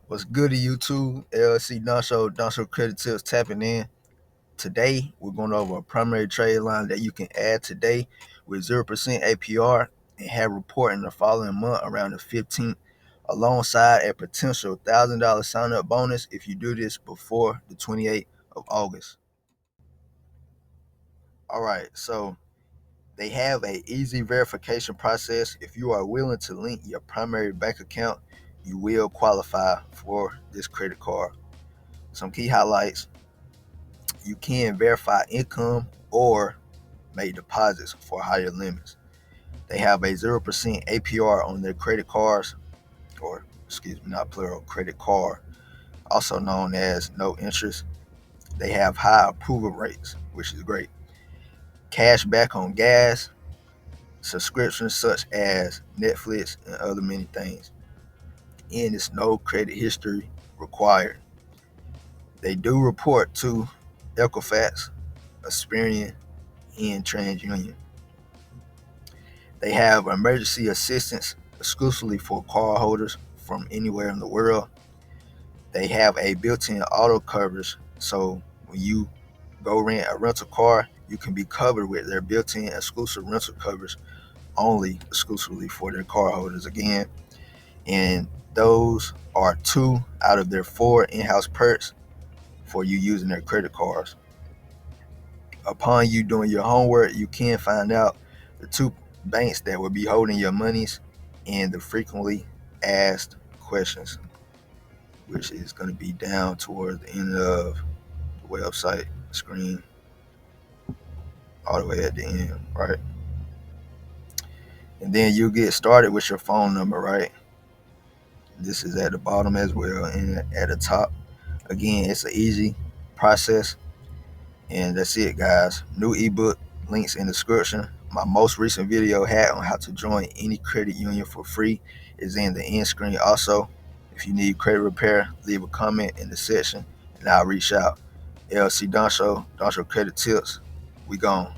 What's good to YouTube? LLC Doncho Credit Tips tapping in. Today, we're going over a primary trade line that you can add today with 0% APR and have reporting the following month around the 15th, alongside a potential $1,000 sign up bonus if you do this before the 28th of August. All right, so they have a easy verification process. If you are willing to link your primary bank account, you will qualify for this credit card. Some key highlights: you can verify income or make deposits for higher limits. They have a 0% APR on their credit cards, or excuse me, not plural, credit card, also known as no interest. They have high approval rates, which is great. Cash back on gas, subscriptions such as Netflix and other many things. And it's no credit history required. They do report to Equifax, Experian, and TransUnion. They have emergency assistance exclusively for cardholders from anywhere in the world. They have a built-in auto coverage, so when you go rent a rental car, you can be covered with their built-in exclusive rental coverage only exclusively for their cardholders again. And those are 2 out of their 4 in-house perks for you using their credit cards. Upon you doing your homework, you can find out the 2 banks that will be holding your monies and the frequently asked questions, which is going to be down towards the end of the website screen, all the way at the end, right? And then you get started with your phone number, right? This is at the bottom as well and at the top. Again, it's an easy process. And that's it, guys. New ebook, links in the description. My most recent video had on how to join any credit union for free is in the end screen also. If you need credit repair, leave a comment in the section and I'll reach out. LC Doncho Credit Tips. We gone.